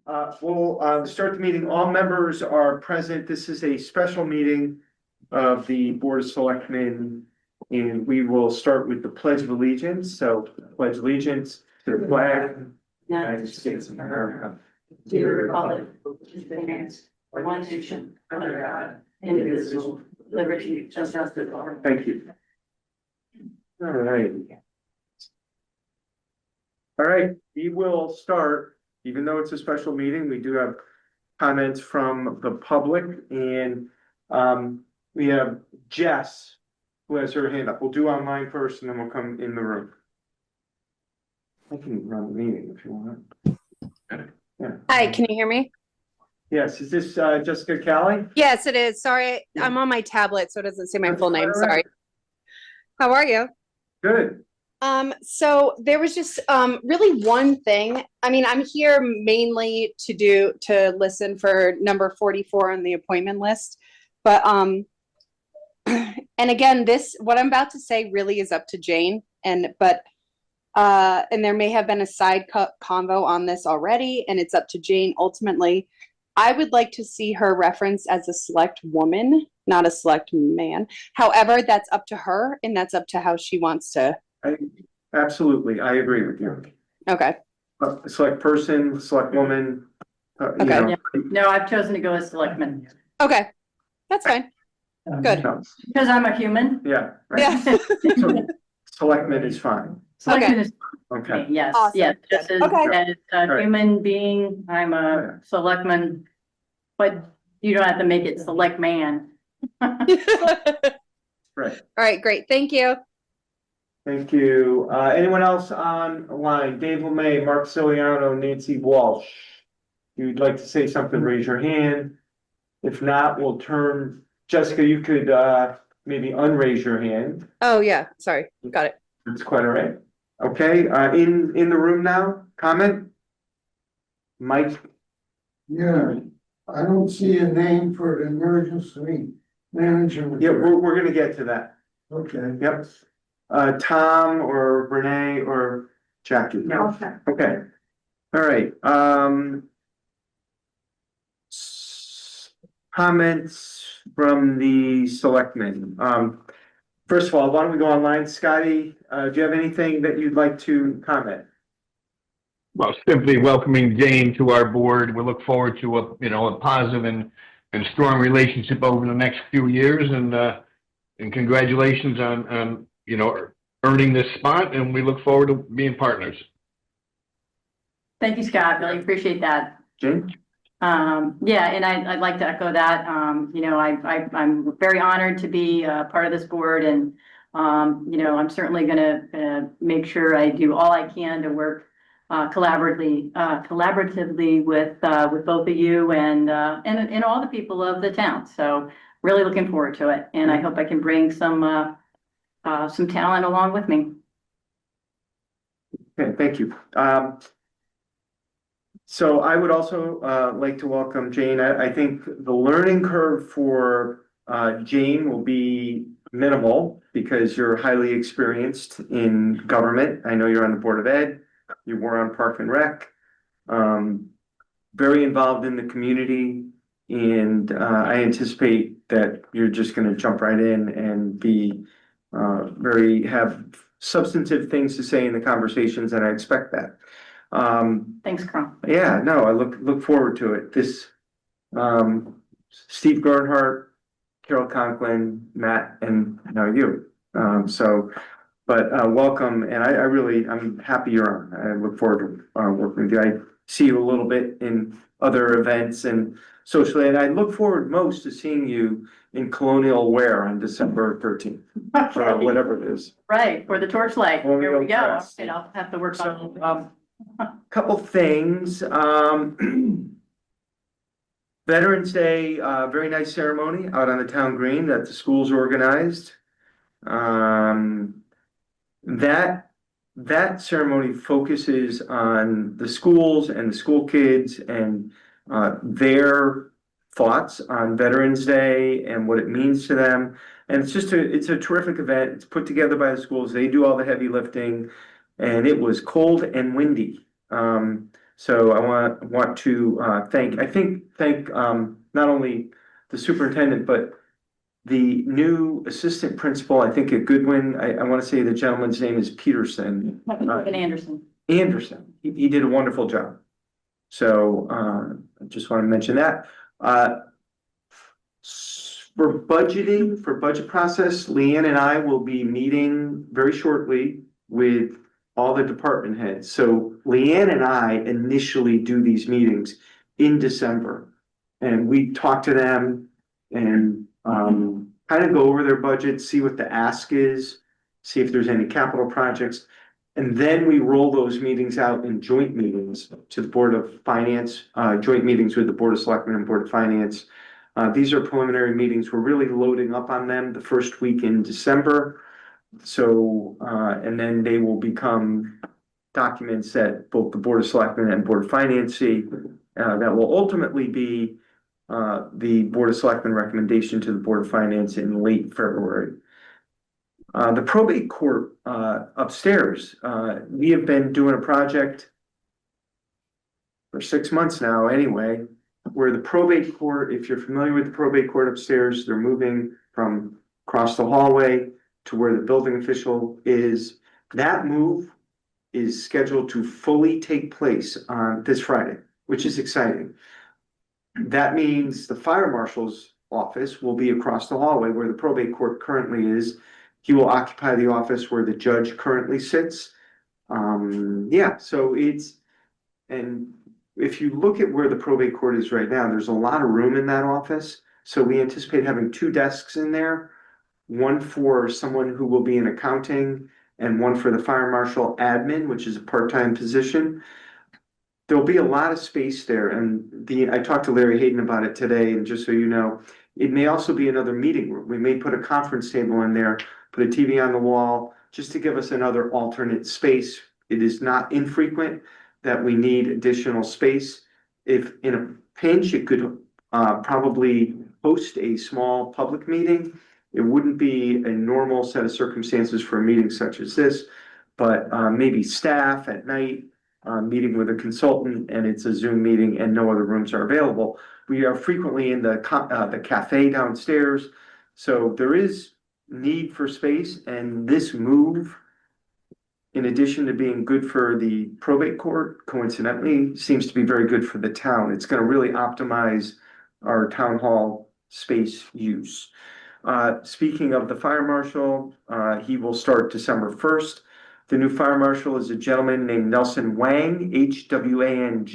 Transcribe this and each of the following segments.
We'll start the meeting. All members are present. This is a special meeting of the Board of Selectmen. And we will start with the Pledge of Allegiance. So pledge allegiance to the flag, United States of America. To the republic, which stands one nation, under God, indivisible, liberty, and justice for all. Thank you. All right. All right, we will start, even though it's a special meeting, we do have comments from the public and we have Jess who has her hand up. We'll do online first and then we'll come in the room. I can run the meeting if you want. Yeah. Hi, can you hear me? Yes, is this Jessica Callie? Yes, it is. Sorry, I'm on my tablet, so it doesn't say my full name. Sorry. How are you? Good. So there was just really one thing. I mean, I'm here mainly to listen for number 44 on the appointment list. But and again, what I'm about to say really is up to Jane. And there may have been a side convo on this already, and it's up to Jane ultimately. I would like to see her referenced as a select woman, not a select man. However, that's up to her, and that's up to how she wants to. Absolutely, I agree with you. Okay. Select person, select woman. Okay. Yeah. No, I've chosen to go as selectman. Okay, that's fine. Good. No, Because I'm a human. yeah. Right. Yeah. So, selectman is fine. Selectman is Okay. me, yes, Awesome. yes. Just as, Okay. as a Right. human being, I'm a selectman, but you don't have to make it select man. Right. All right, great. Thank you. Thank you. Anyone else online? Dave LeMay, Mark Ciliano, Nancy Walsh. If you'd like to say something, raise your hand. If not, we'll turn. Jessica, you could maybe unraise your hand. Oh, yeah. Sorry. Got it. That's quite all right. Okay, in the room now, comment? Mike? Yeah, I don't see a name for an emergency manager. Yeah, we're gonna get to that. Okay. Yep. Tom or Renee or Jackie? No. Okay. All right, comments from the selectmen. First of all, why don't we go online? Scotty, do you have anything that you'd like to comment? Well, simply welcoming Jane to our board. We look forward to a positive and strong relationship over the next few years, and congratulations on earning this spot, and we look forward to being partners. Thank you, Scott. Really appreciate that. Jane? Yeah, and I'd like to echo that. I'm very honored to be part of this board, and I'm certainly gonna make sure I do all I can to work collaboratively with both of you and all the people of the town. So really looking forward to it, and I hope I can bring some talent along with me. Okay, thank you. So I would also like to welcome Jane. I think the learning curve for Jane will be minimal because you're highly experienced in government. I know you're on the Board of Ed, you were on Park and Rec, very involved in the community, and I anticipate that you're just going to jump right in and be have substantive things to say in the conversations, and I expect that. Thanks, Carl. Yeah, no, I look forward to it. This, Steve Gernhardt, Carol Conklin, Matt, and now you. Welcome, and I'm happy you're on. I look forward to working with you. I see you a little bit in other events and socially, and I look forward most to seeing you in Colonial Wear on December 13th, or whatever it is. Right, for the torchlight. Here Colonial we go. Crest. And I'll have to work on. Couple things, Veterans Day, very nice ceremony out on the town green that the schools organized. That ceremony focuses on the schools and the school kids and their thoughts on Veterans Day and what it means to them. And it's a terrific event. It's put together by the schools. They do all the heavy lifting, and it was cold and windy. So I want to thank not only the superintendent, but the new assistant principal, I think at Goodwin. I want to say the gentleman's name is Peterson. Kevin Anderson. Anderson. He did a wonderful job. So I just want to mention that. For budgeting, for budget process, Leanne and I will be meeting very shortly with all the department heads. So Leanne and I initially do these meetings in December. And we talk to them and kind of go over their budget, see what the ask is, see if there's any capital projects. And then we roll those meetings out in joint meetings to the Board of Finance, joint meetings with the Board of Selectmen and Board of Finance. These are preliminary meetings. We're really loading up on them the first week in December. So, and then they will become documents that both the Board of Selectmen and Board of Finance see. That will ultimately be the Board of Selectmen recommendation to the Board of Finance in late February. The probate court upstairs, we have been doing a project for 6 months now anyway, where the probate court, if you're familiar with the probate court upstairs, they're moving from across the hallway to where the building official is. That move is scheduled to fully take place on this Friday, which is exciting. That means the fire marshal's office will be across the hallway where the probate court currently is. He will occupy the office where the judge currently sits. Yeah, so and if you look at where the probate court is right now, there's a lot of room in that office. So we anticipate having 2 desks in there, one for someone who will be in accounting and one for the fire marshal admin, which is a part-time position. There'll be a lot of space there, and I talked to Larry Hayden about it today, and just so you know, it may also be another meeting room. We may put a conference table in there, put a TV on the wall, just to give us another alternate space. It is not infrequent that we need additional space. If in a pinch, it could probably host a small public meeting. It wouldn't be a normal set of circumstances for a meeting such as this, but maybe staff at night, meeting with a consultant, and it's a Zoom meeting and no other rooms are available. We are frequently in the cafe downstairs. So there is need for space, and this move, in addition to being good for the probate court, coincidentally, seems to be very good for the town. It's going to really optimize our town hall space use. Speaking of the fire marshal, he will start December 1st. The new fire marshal is a gentleman named Nelson Wang, Hwang.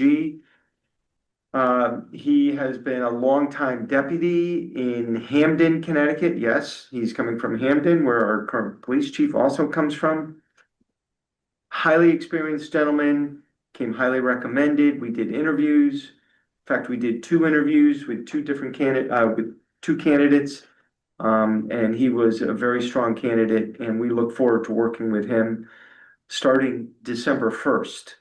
He has been a longtime deputy in Hamden, Connecticut. Yes, he's coming from Hamden, where our current police chief also comes from. Highly experienced gentleman, came highly recommended. We did interviews. In fact, we did 2 interviews with 2 different candidates. And he was a very strong candidate, and we look forward to working with him starting December 1st.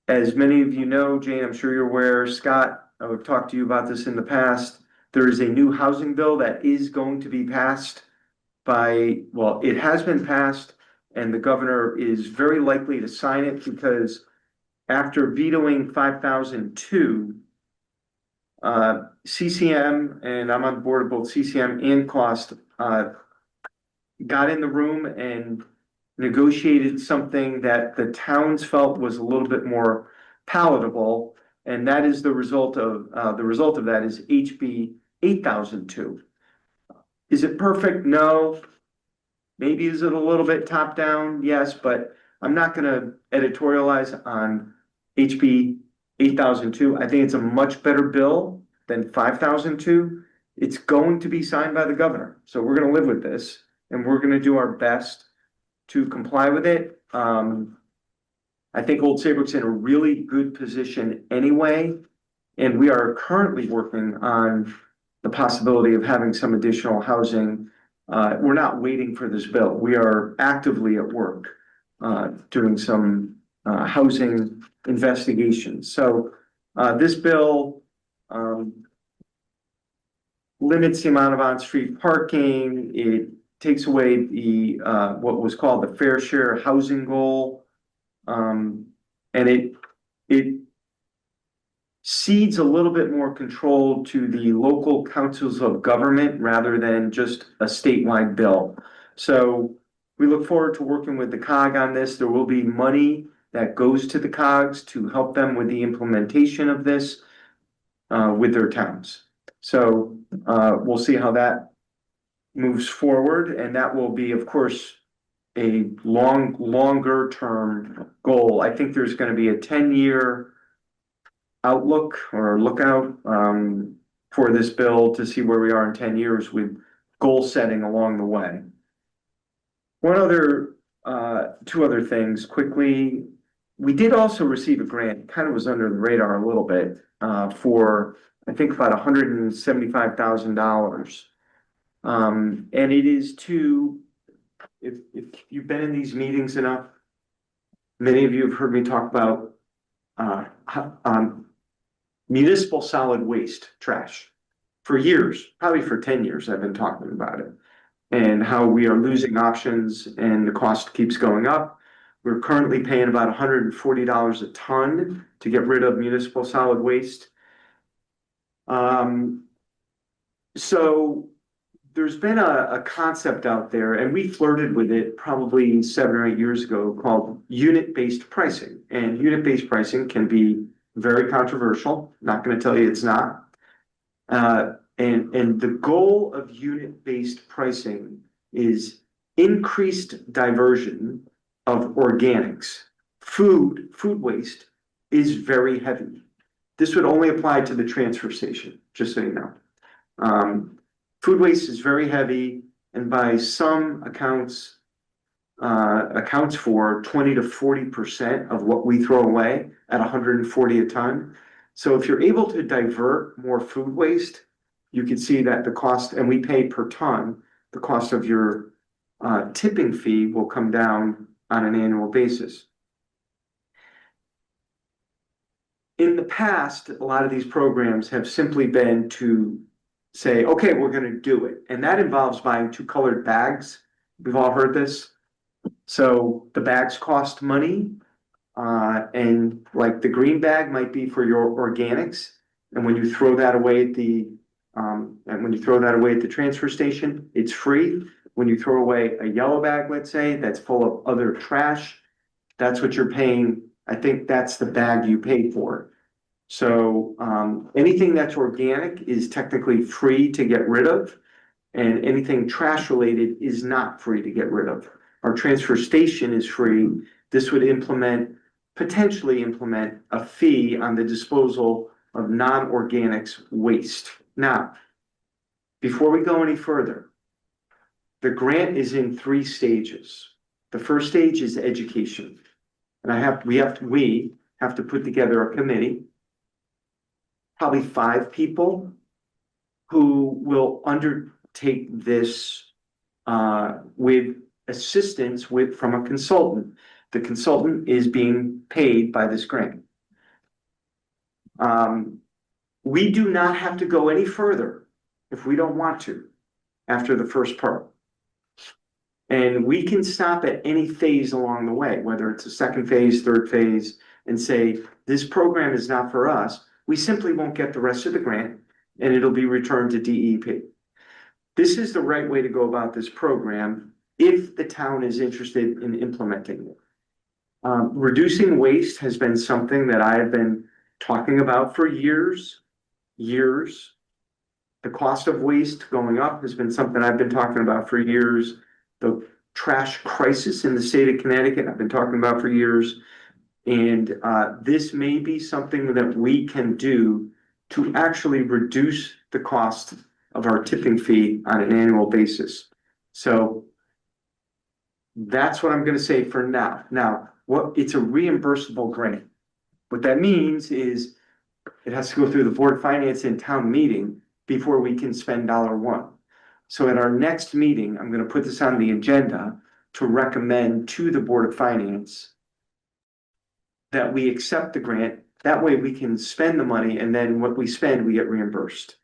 As many of you know, Jane, I'm sure you're aware, Scott, I've talked to you about this in the past. There is a new housing bill that is going to be passed it has been passed, and the governor is very likely to sign it because after vetoing 5002, CCM, and I'm on board of both CCM and Cost, got in the room and negotiated something that the towns felt was a little bit more palatable, and that is the result of that is HB 8002. Is it perfect? No. Maybe is it a little bit top down? Yes, but I'm not going to editorialize on HB 8002. I think it's a much better bill than 5002. It's going to be signed by the governor, so we're going to live with this, and we're going to do our best to comply with it. I think Old Saybrook's in a really good position anyway, and we are currently working on the possibility of having some additional housing. We're not waiting for this bill. We are actively at work doing some housing investigations. So this bill limits the amount of on-street parking. It takes away the what was called the fair share housing goal. And it cedes a little bit more control to the local councils of government rather than just a statewide bill. So we look forward to working with the COG on this. There will be money that goes to the COGs to help them with the implementation of this with their towns. So we'll see how that moves forward, and that will be, of course, a longer term goal. I think there's going to be a 10-year outlook or lookout for this bill to see where we are in 10 years with goal setting along the way. Two other things quickly. We did also receive a grant, kind of was under the radar a little bit, for I think about $175,000. And it is to, if you've been in these meetings enough, many of you have heard me talk about municipal solid waste trash. For years, probably for 10 years, I've been talking about it. And how we are losing options and the cost keeps going up. We're currently paying about $140 a ton to get rid of municipal solid waste. So there's been a concept out there, and we flirted with it probably 7 or 8 years ago, called unit-based pricing. And unit-based pricing can be very controversial. Not going to tell you it's not. And the goal of unit-based pricing is increased diversion of organics. Food waste is very heavy. This would only apply to the transfer station, just so you know. Food waste is very heavy, and by some accounts for 20 to 40% of what we throw away at 140 a ton. So if you're able to divert more food waste, you can see that the cost, and we pay per ton, the cost of your tipping fee will come down on an annual basis. In the past, a lot of these programs have simply been to say, okay, we're going to do it. And that involves buying 2 colored bags. We've all heard this. So the bags cost money. And like the green bag might be for your organics. And when you throw that away at the transfer station, it's free. When you throw away a yellow bag, let's say, that's full of other trash, that's what you're paying. I think that's the bag you pay for. So anything that's organic is technically free to get rid of, and anything trash related is not free to get rid of. Our transfer station is free. This would potentially implement a fee on the disposal of non-organics waste. Now, before we go any further, the grant is in 3 stages. The first stage is education. And we have to put together a committee, probably 5 people who will undertake this with assistance from a consultant. The consultant is being paid by this grant. We do not have to go any further if we don't want to after the first part. And we can stop at any phase along the way, whether it's a second phase, third phase, and say, this program is not for us. We simply won't get the rest of the grant, and it'll be returned to DEP. This is the right way to go about this program if the town is interested in implementing it. Reducing waste has been something that I have been talking about for years. The cost of waste going up has been something I've been talking about for years. The trash crisis in the state of Connecticut, I've been talking about for years. And this may be something that we can do to actually reduce the cost of our tipping fee on an annual basis. So that's what I'm going to say for now. Now, it's a reimbursable grant. What that means is it has to go through the Board of Finance and town meeting before we can spend $1. So at our next meeting, I'm going to put this on the agenda to recommend to the Board of Finance that we accept the grant. That way we can spend the money, and then what we spend, we get reimbursed.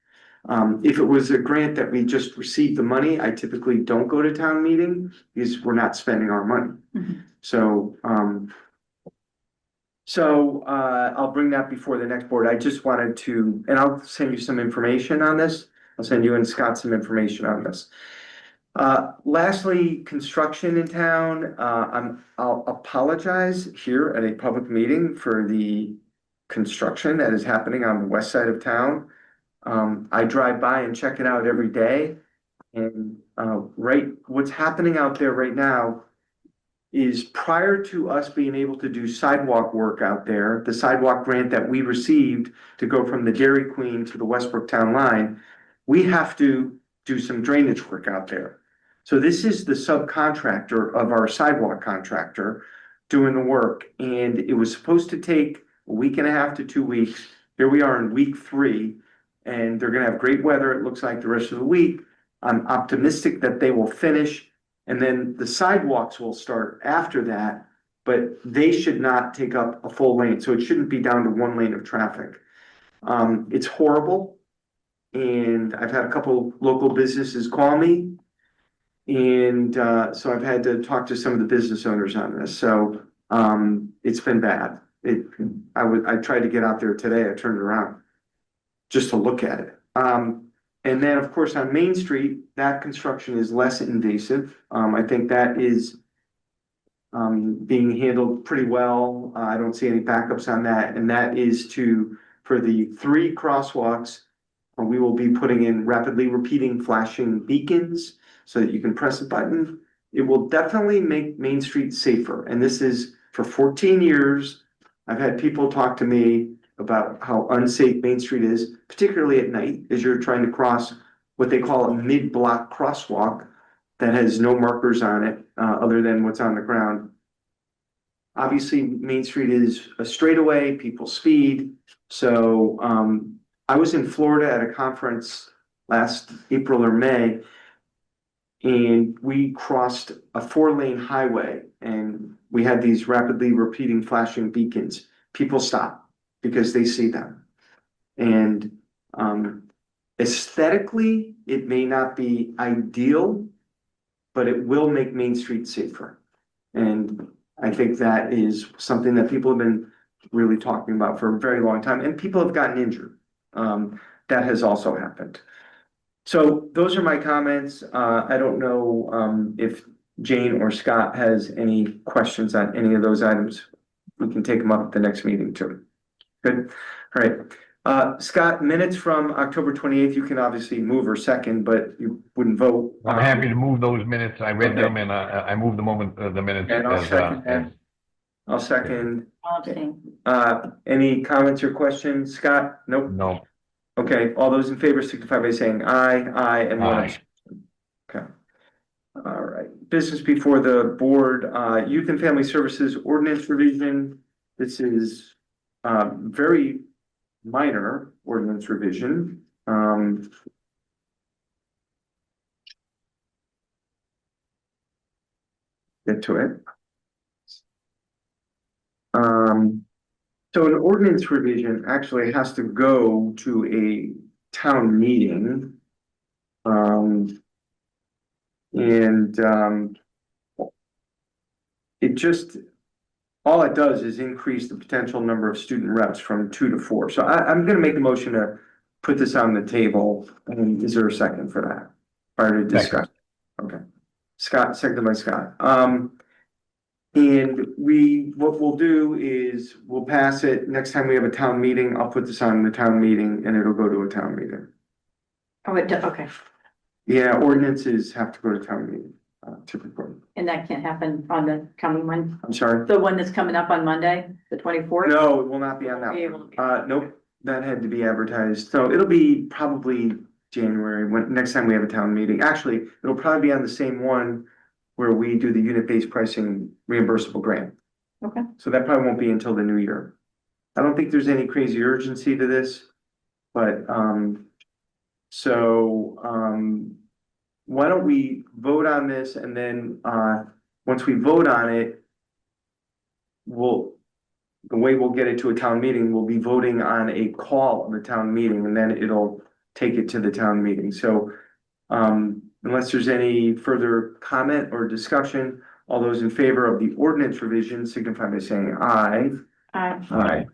If it was a grant that we just received the money, I typically don't go to town meeting because we're not spending our money. Mhm. So, I'll bring that before the next board. I just wanted to, and I'll send you some information on this. I'll send you and Scott some information on this. Lastly, construction in town, I'll apologize here at a public meeting for the construction that is happening on the west side of town. I drive by and check it out every day. And, what's happening out there right now is prior to us being able to do sidewalk work out there, the sidewalk grant that we received to go from the Dairy Queen to the Westbrook Town line, we have to do some drainage work out there. So this is the subcontractor of our sidewalk contractor doing the work, and it was supposed to take a week and a half to 2 weeks. Here we are in week 3, and they're gonna have great weather, it looks like the rest of the week. I'm optimistic that they will finish. And then the sidewalks will start after that, but they should not take up a full lane, so it shouldn't be down to 1 lane of traffic. It's horrible. And I've had a couple local businesses call me. And, so I've had to talk to some of the business owners on this, so, it's been bad. I tried to get out there today, I turned around just to look at it. And then, of course, on Main Street, that construction is less invasive. I think that is being handled pretty well. I don't see any backups on that, and that is for the 3 crosswalks, we will be putting in rapidly repeating flashing beacons so that you can press a button. It will definitely make Main Street safer, and this is for 14 years. I've had people talk to me about how unsafe Main Street is, particularly at night, as you're trying to cross what they call a mid-block crosswalk that has no markers on it, other than what's on the ground. Obviously, Main Street is a straightaway, people speed. So, I was in Florida at a conference last April or May, and we crossed a 4-lane highway, and we had these rapidly repeating flashing beacons. People stop because they see them. And aesthetically, it may not be ideal, but it will make Main Street safer. And I think that is something that people have been really talking about for a very long time, and people have gotten injured. That has also happened. So those are my comments. I don't know if Jane or Scott has any questions on any of those items. We can take them up at the next meeting too. Good. All right. Scott, minutes from October 28th, you can obviously move or second, but you wouldn't vote. I'm happy to move those minutes. I read Okay. them and I moved the minutes. And I'll as, second that. I'll second. I'll abstain. Any comments or questions? Scott? Nope. No. Okay, all those in favor signify by saying aye, and one Aye. abstention. Okay. All right, business before the board, Youth and Family Services Ordinance Revision. This is very minor ordinance revision. Get to it. So an ordinance revision actually has to go to a town meeting. It just, all it does is increase the potential number of student reps from 2 to 4. So I'm gonna make a motion to put this on the table. And is there a second for that? Prior to discussion? Okay. Scott, seconded by Scott. And what we'll do is we'll pass it. Next time we have a town meeting, I'll put this on the town meeting and it'll go to a town meeting. Oh, it does, okay. Yeah, ordinances have to go to town meeting, typically. And that can't happen on the coming one, I'm sorry. the one that's coming up on Monday, the 24th? No, it will not be on that Be able one. to be- Nope, that had to be advertised. So it'll be probably January, next time we have a town meeting. Actually, it'll probably be on the same one where we do the unit-based pricing reimbursable grant. Okay. So that probably won't be until the new year. I don't think there's any crazy urgency to this, but, why don't we vote on this and then, once we vote on it, the way we'll get it to a town meeting, we'll be voting on a call of the town meeting and then it'll take it to the town meeting. So, unless there's any further comment or discussion, all those in favor of the ordinance revision signify by saying aye. Aye. Aye.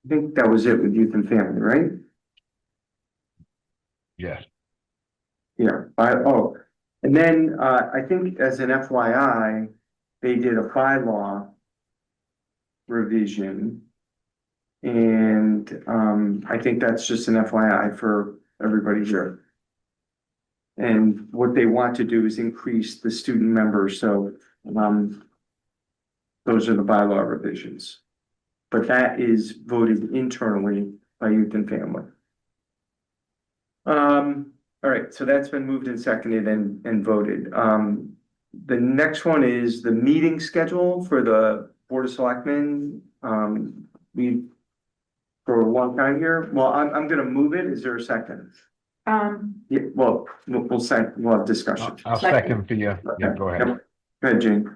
I think that was it with youth and family, right? Yes. Yeah, and then, I think as an FYI, they did a bylaw revision. And, I think that's just an FYI for everybody here. And what they want to do is increase the student members, so, those are the bylaw revisions. But that is voted internally by youth and family. All right, so that's been moved and seconded and voted. The next one is the meeting schedule for the Board of Selectmen. We, for a long time here, well, I'm gonna move it. Is there a second? Yeah, well, we'll have discussion. I'll second for you. Yeah, go ahead. Yep. Go ahead, Jane.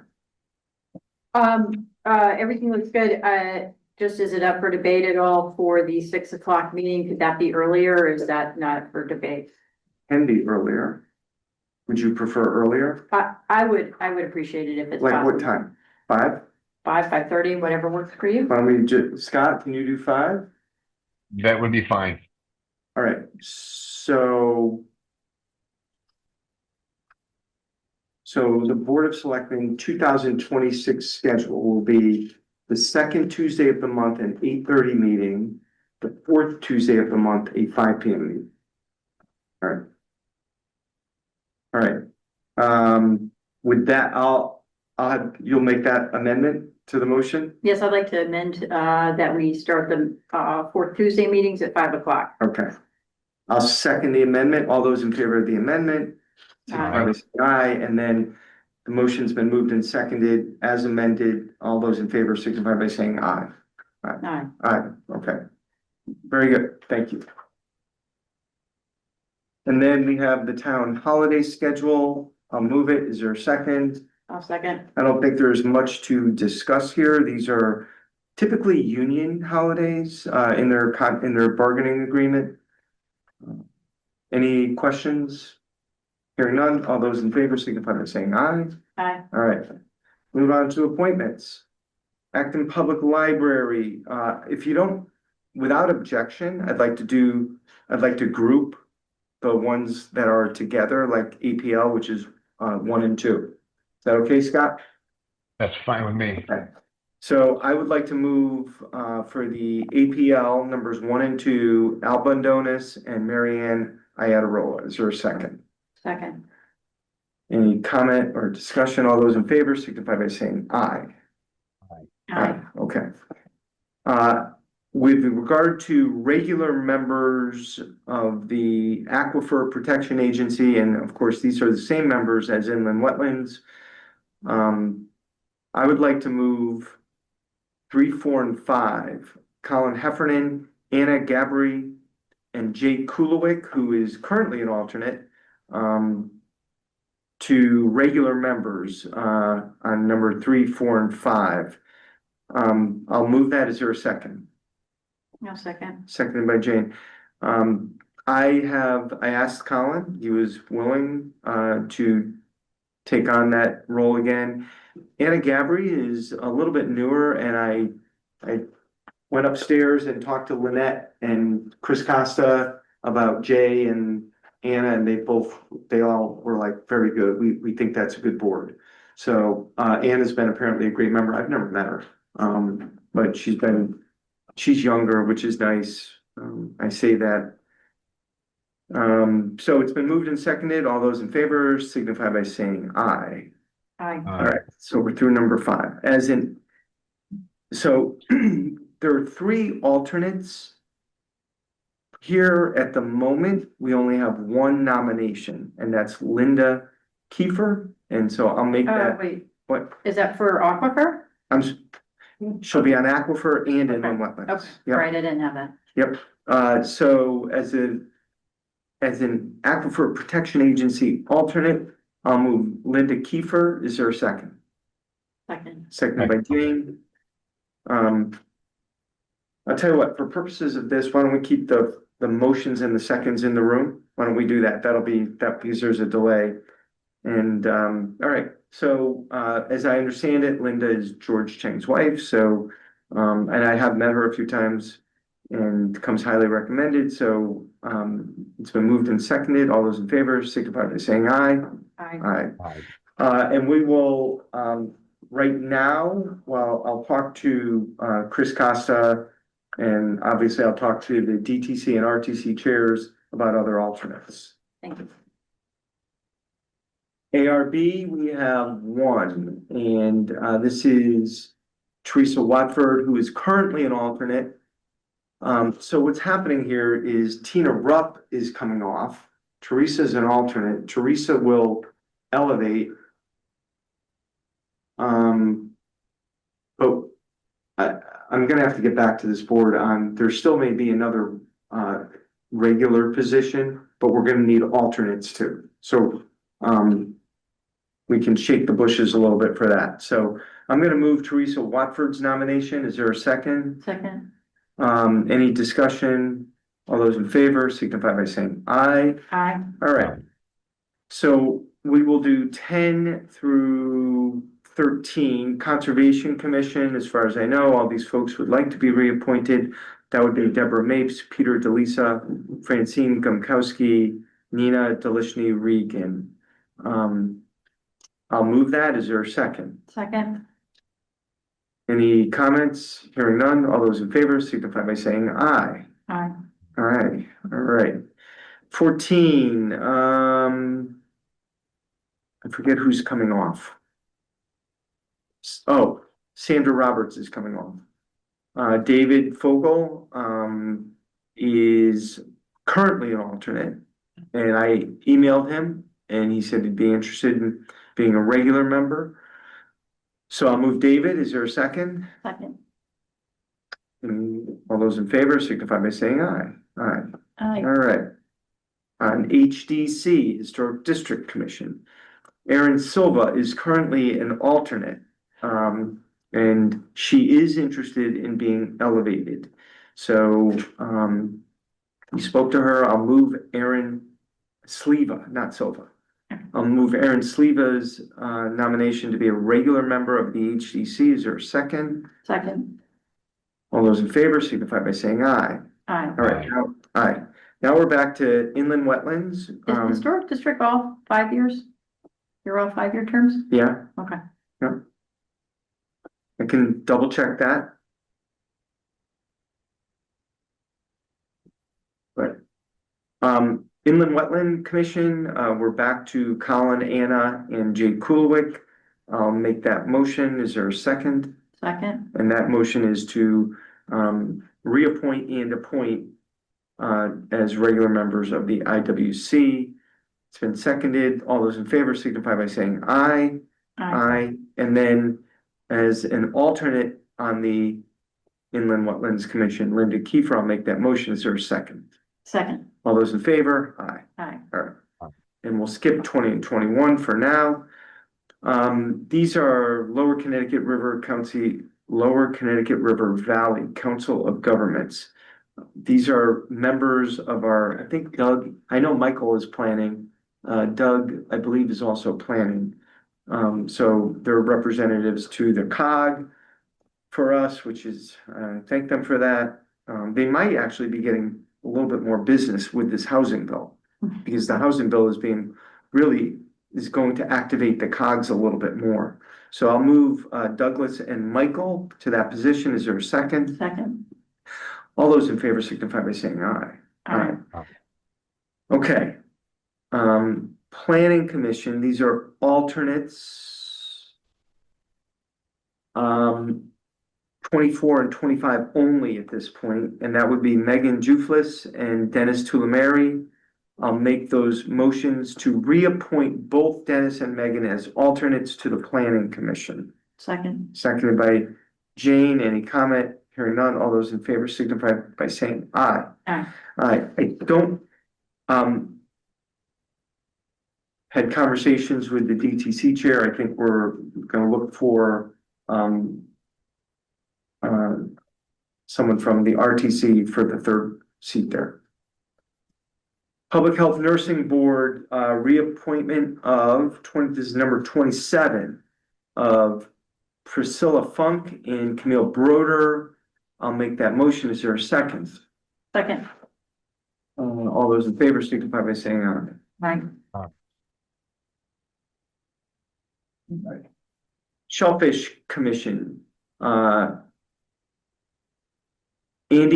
Everything looks good. Just is it up for debate at all for the 6 o'clock meeting? Could that be earlier or is that not for debate? Can be earlier. Would you prefer earlier? I would appreciate it if it's Like possible. what time? 5? 5:30, whatever works for you. Why don't we Scott, can you do 5? That would be fine. All right, so the Board of Selectmen 2026 schedule will be the second Tuesday of the month, an 8:30 meeting, the fourth Tuesday of the month, a 5 p.m. meeting. All right. All right. With that, you'll make that amendment to the motion? Yes, I'd like to amend that we start the fourth Tuesday meetings at 5 o'clock. Okay. I'll second the amendment. All those in favor of the amendment? Aye. Aye, and then the motion's been moved and seconded as amended. All those in favor signify by saying aye. Aye. Aye, okay. Very good, thank you. And then we have the town holiday schedule. I'll move it. Is there a second? I'll second. I don't think there's much to discuss here. These are typically union holidays in their bargaining agreement. Any questions? Hearing none, all those in favor signify by saying aye. Aye. All right, move on to appointments. Acton Public Library, if you don't, without objection, I'd like to group the ones that are together, like APL, which is 1 and 2. Is that okay, Scott? That's fine with me. Okay. So I would like to move for the APL numbers 1 and 2, Al Bundonis and Marianne Iadarola. Is there a second? Second. Any comment or discussion? All those in favor signify by saying aye. Aye. Okay. With regard to regular members of the Aquifer Protection Agency, and of course, these are the same members as inland wetlands. I would like to move 3, 4, and 5. Colin Heffernan, Anna Gabry, and Jake Kulowick, who is currently an alternate, to regular members on number 3, 4, and 5. I'll move that. Is there a second? No, second. Seconded by Jane. I asked Colin, he was willing to take on that role again. Anna Gabry is a little bit newer, and I went upstairs and talked to Lynette and Chris Costa about Jay and Anna, and they all were like, very good. We think that's a good board. So Anna's been apparently a great member. I've never met her. But she's younger, which is nice. I say that. So it's been moved and seconded. All those in favor signify by saying aye. Aye. All right, so we're through number 5. So there are 3 alternates. Here at the moment, we only have 1 nomination, and that's Linda Kiefer. And so I'll make that. Wait, What? is that for Aquifer? She'll be on Aquifer and inland wetlands. Okay, Yep. right, I didn't have that. Yep, so as an Aquifer Protection Agency alternate, I'll move Linda Kiefer. Is there a second? Second. Seconded by Jane. I'll tell you what, for purposes of this, why don't we keep the motions and the seconds in the room? Why don't we do that? That'll be, that because there's a delay. And, all right, So, as I understand it, Linda is George Cheng's wife, so, and I have met her a few times and comes highly recommended, so, it's been moved and seconded. All those in favor signify by saying aye. Aye. Aye. And we will, right now, well, I'll talk to, Chris Costa, and obviously I'll talk to the DTC and RTC chairs about other alternates. Thank you. ARB, we have one, and this is Teresa Watford, who is currently an alternate. So what's happening here is Tina Rupp is coming off. Teresa is an alternate. Teresa will elevate. But I'm gonna have to get back to this board on, there still may be another regular position, but we're gonna need alternates too. So we can shake the bushes a little bit for that. So I'm gonna move Teresa Watford's nomination. Is there a second? Second. Any discussion? All those in favor signify by saying aye. Aye. All right. So we will do 10 through 13. Conservation Commission, as far as I know, all these folks would like to be reappointed. That would be Deborah Mapes, Peter DeLisa, Francine Gumkowski, Nina Delishny Regan. I'll move that. Is there a second? Second. Any comments? Hearing none. All those in favor signify by saying aye. Aye. All right, all right. 14, I forget who's coming off. Oh, Sandra Roberts is coming off. David Fogel, is currently an alternate. And I emailed him and he said he'd be interested in being a regular member. So I'll move David. Is there a second? Second. And all those in favor signify by saying aye. Aye. Aye. All right. On HDC, Historic District Commission, Erin Silva is currently an alternate. And she is interested in being elevated. So, we spoke to her. I'll move Erin Sleva, not Silva. I'll move Erin Sleva's, nomination to be a regular member of the HDC. Is there a second? Second. All those in favor signify by saying aye. Aye. All right, now, aye. Now we're back to inland wetlands. Is historic district all 5 years? You're all 5-year terms? Yeah, Okay. I can double check that. But, Inland Wetland Commission, we're back to Colin, Anna, and Jake Kulick. I'll make that motion. Is there a second? Second. And that motion is to, reappoint and appoint, as regular members of the IWC. It's been seconded. All those in favor signify by saying aye. Aye. And then as an alternate on the Inland Wetlands Commission, Linda Kiefer, I'll make that motion. Is there a second? Second. All those in favor? Aye. Aye. All right. And we'll skip 20 and 21 for now. These are Lower Connecticut River Valley Council of Governments. These are members of our, I think Doug, I know Michael is planning. Doug, I believe, is also planning. So they're representatives to the COG for us, which is, thank them for that. They might actually be getting a little bit more business with this housing bill, because the housing bill is going to activate the COGs a little bit more. So I'll move Douglas and Michael to that position. Is there a second? Second. All those in favor signify by saying aye. Aye. Okay. Planning Commission, these are alternates. 24 and 25 only at this point, and that would be Megan Juflis and Dennis Tulamari. I'll make those motions to reappoint both Dennis and Megan as alternates to the Planning Commission. Second. Seconded by Jane. Any comment? Hearing none. All those in favor signify by saying aye. Aye. Aye. I don't, had conversations with the DTC chair. I think we're gonna look for, someone from the RTC for the third seat there. Public Health Nursing Board, reappointment of this is number 27 of Priscilla Funk and Camille Broder. I'll make that motion. Is there a second? Second. All those in favor signify by saying aye. Aye. Shellfish Commission, Andy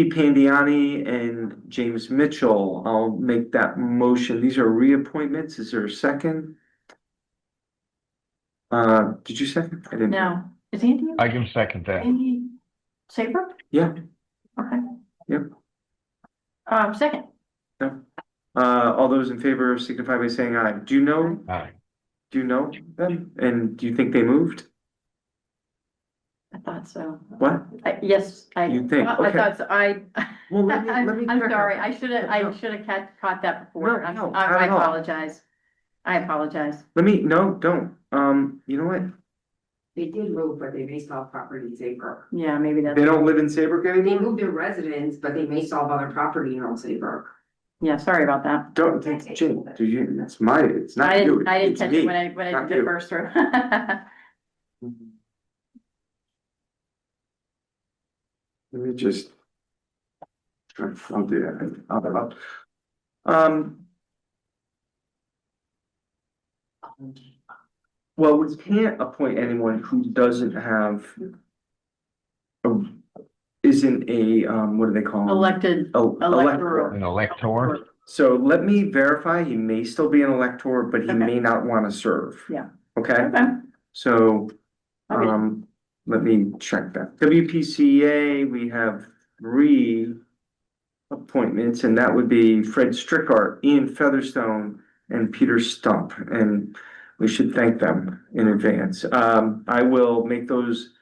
Pandiani and James Mitchell. I'll make that motion. These are reappointments. Is there a second? Did you second? I didn't. No, is Andy? I can second that. Andy Saybrook? Yeah. Okay. Yep. Second. All those in favor signify by saying aye. Do you know Aye. them? And do you think they moved? I thought so. What? Yes, I. You think? I Okay. thought so. Well, let me I'm check sorry. on- I should have caught that before. No, no, I not at all. apologize. I apologize. No, don't. You know what? They did move, but they may sell property in Saybrook. Yeah, maybe that's, They don't live in Saybrook They anymore? moved their residence, but they may solve other property in Old Saybrook. yeah, sorry about that. Don't, Jim, do you, it's not I you. didn't it's catch me. it when I not did you. the first row. Let me just. I'll do that. Well, we can't appoint anyone who doesn't have. Isn't a, what do they call them? Elected, electoral. An elector. So let me verify, he may still be an elector, but he Okay. may not want to serve. Yeah. Okay, Okay. so, Okay. let me check that. WPCA, we have 3 appointments, and that would be Fred Strickart, Ian Featherstone, and Peter Stump, and we should thank them in advance. I will make those,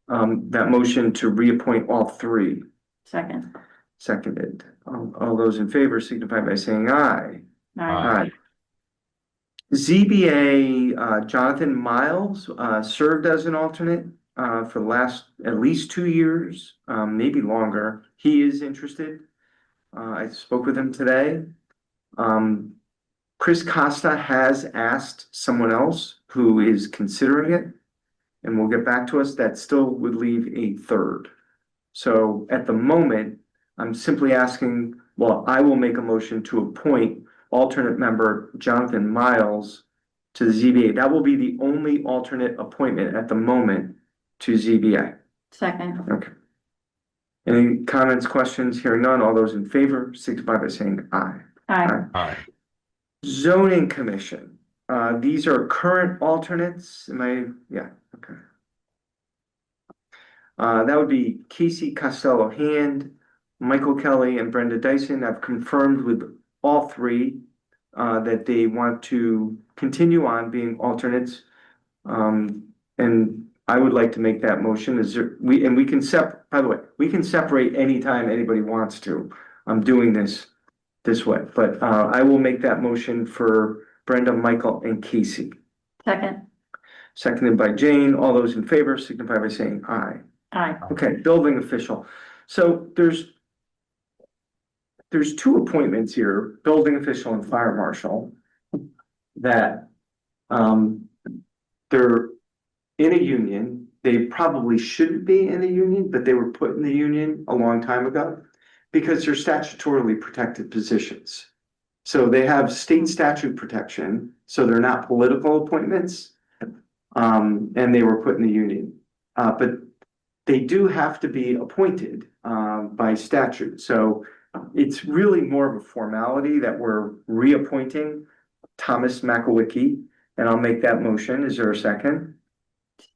that motion to reappoint all 3. Second. Seconded. All those in favor signify by saying aye. Aye. ZBA, Jonathan Miles, served as an alternate, for the last at least 2 years, maybe longer. He is interested. I spoke with him today. Chris Costa has asked someone else who is considering it, and will get back to us. That still would leave a 3rd. So at the moment, I'm simply asking, well, I will make a motion to appoint alternate member Jonathan Miles to the ZBA. That will be the only alternate appointment at the moment to ZBA. Second. Okay. Any comments, questions? Hearing none, all those in favor signify by saying aye. Aye. Aye. Zoning Commission, these are current alternates, yeah, okay. That would be Casey Costello Hand, Michael Kelly, and Brenda Dyson. I've confirmed with all 3 that they want to continue on being alternates. And I would like to make that motion. We can by the way, we can separate anytime anybody wants to. I'm doing this way, but I will make that motion for Brenda, Michael, and Casey. Second. Seconded by Jane. All those in favor signify by saying aye. Aye. Okay, building official. So there's 2 appointments here, building official and fire marshal, that they're in a union. They probably shouldn't be in a union, but they were put in the union a long time ago because they're statutorily protected positions. So they have state statute protection, so they're not political appointments. And they were put in the union. But they do have to be appointed by statute. So it's really more of a formality that we're reappointing Thomas Makowicki, and I'll make that motion. Is there a second?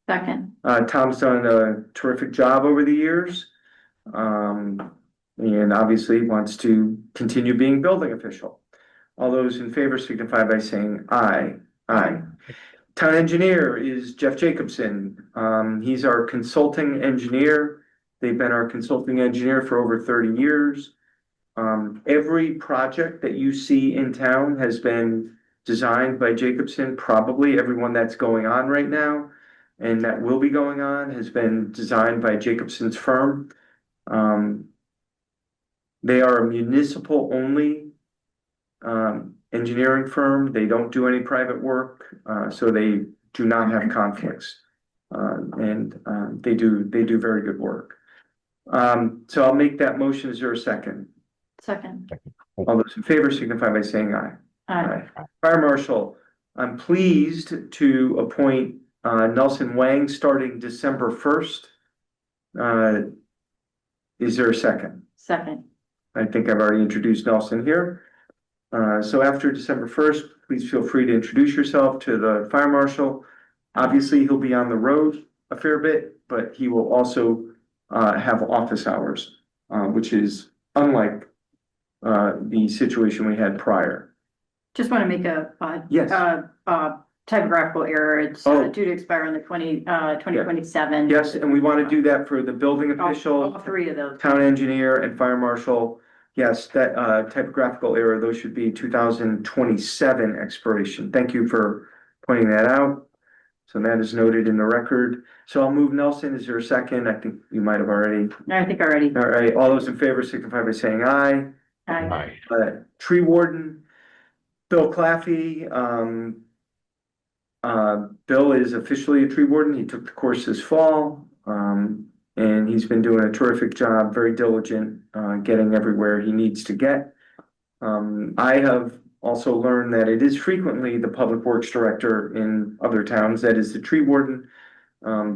Second. Tom's done a terrific job over the years. And obviously wants to continue being building official. All those in favor signify by saying aye. Aye. Town engineer is Jeff Jacobson. He's our consulting engineer. They've been our consulting engineer for over 30 years. Every project that you see in town has been designed by Jacobson. Probably everyone that's going on right now and that will be going on has been designed by Jacobson's firm. They are a municipal only engineering firm. They don't do any private work, so they do not have conflicts. They do very good work. So I'll make that motion. Is there a second? Second. All those in favor signify by saying aye. Aye. Fire Marshal, I'm pleased to appoint Nelson Wang starting December 1st. Is there a second? Second. I think I've already introduced Nelson here. So after December 1st, please feel free to introduce yourself to the Fire Marshal. Obviously, he'll be on the road a fair bit, but he will also have office hours, which is unlike the situation we had prior. Just want to make a Yes. typographical error. It's Oh. due to expire on the 2027. Yes, and we want to do that for the building official, All three of those. town engineer, and fire marshal. Yes, that typographical error, those should be 2027 expiration. Thank you for pointing that out. So that is noted in the record. So I'll move Nelson. Is there a second? I think you might have already. I think already. All right, all those in favor signify by saying aye. Aye. Tree warden, Bill Claffey. Bill is officially a tree warden. He took the course this fall. And he's been doing a terrific job, very diligent, getting everywhere he needs to get. I have also learned that it is frequently the public works director in other towns that is the tree warden.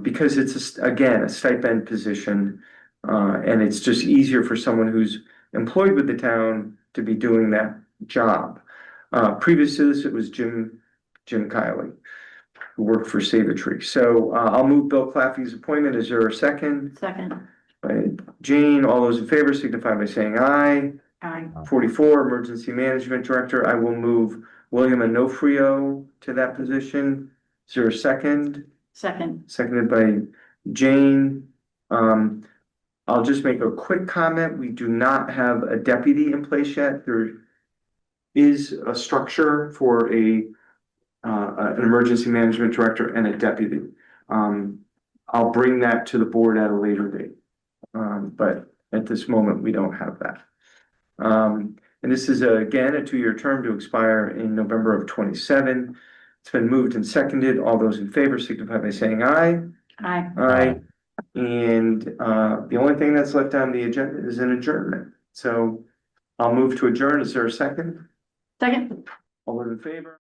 Because it's again, a stipend position. And it's just easier for someone who's employed with the town to be doing that job. Previous to this, it was Jim Kiley, who worked for Save a Tree. So I'll move Bill Claffey's appointment. Is there a second? Second. By Jane, all those in favor signify by saying aye. Aye. 44, Emergency Management Director, I will move William Onofrio to that position. Is there a second? Second. Seconded by Jane. I'll just make a quick comment. We do not have a deputy in place yet. There is a structure for an emergency management director and a deputy. I'll bring that to the board at a later date. But at this moment, we don't have that. And this is again a 2-year term to expire in November of 27. It's been moved and seconded. All those in favor signify by saying aye. Aye. Aye. And the only thing that's left on the agenda is an adjournment. So I'll move to adjourn. Is there a second? Second. All those in favor?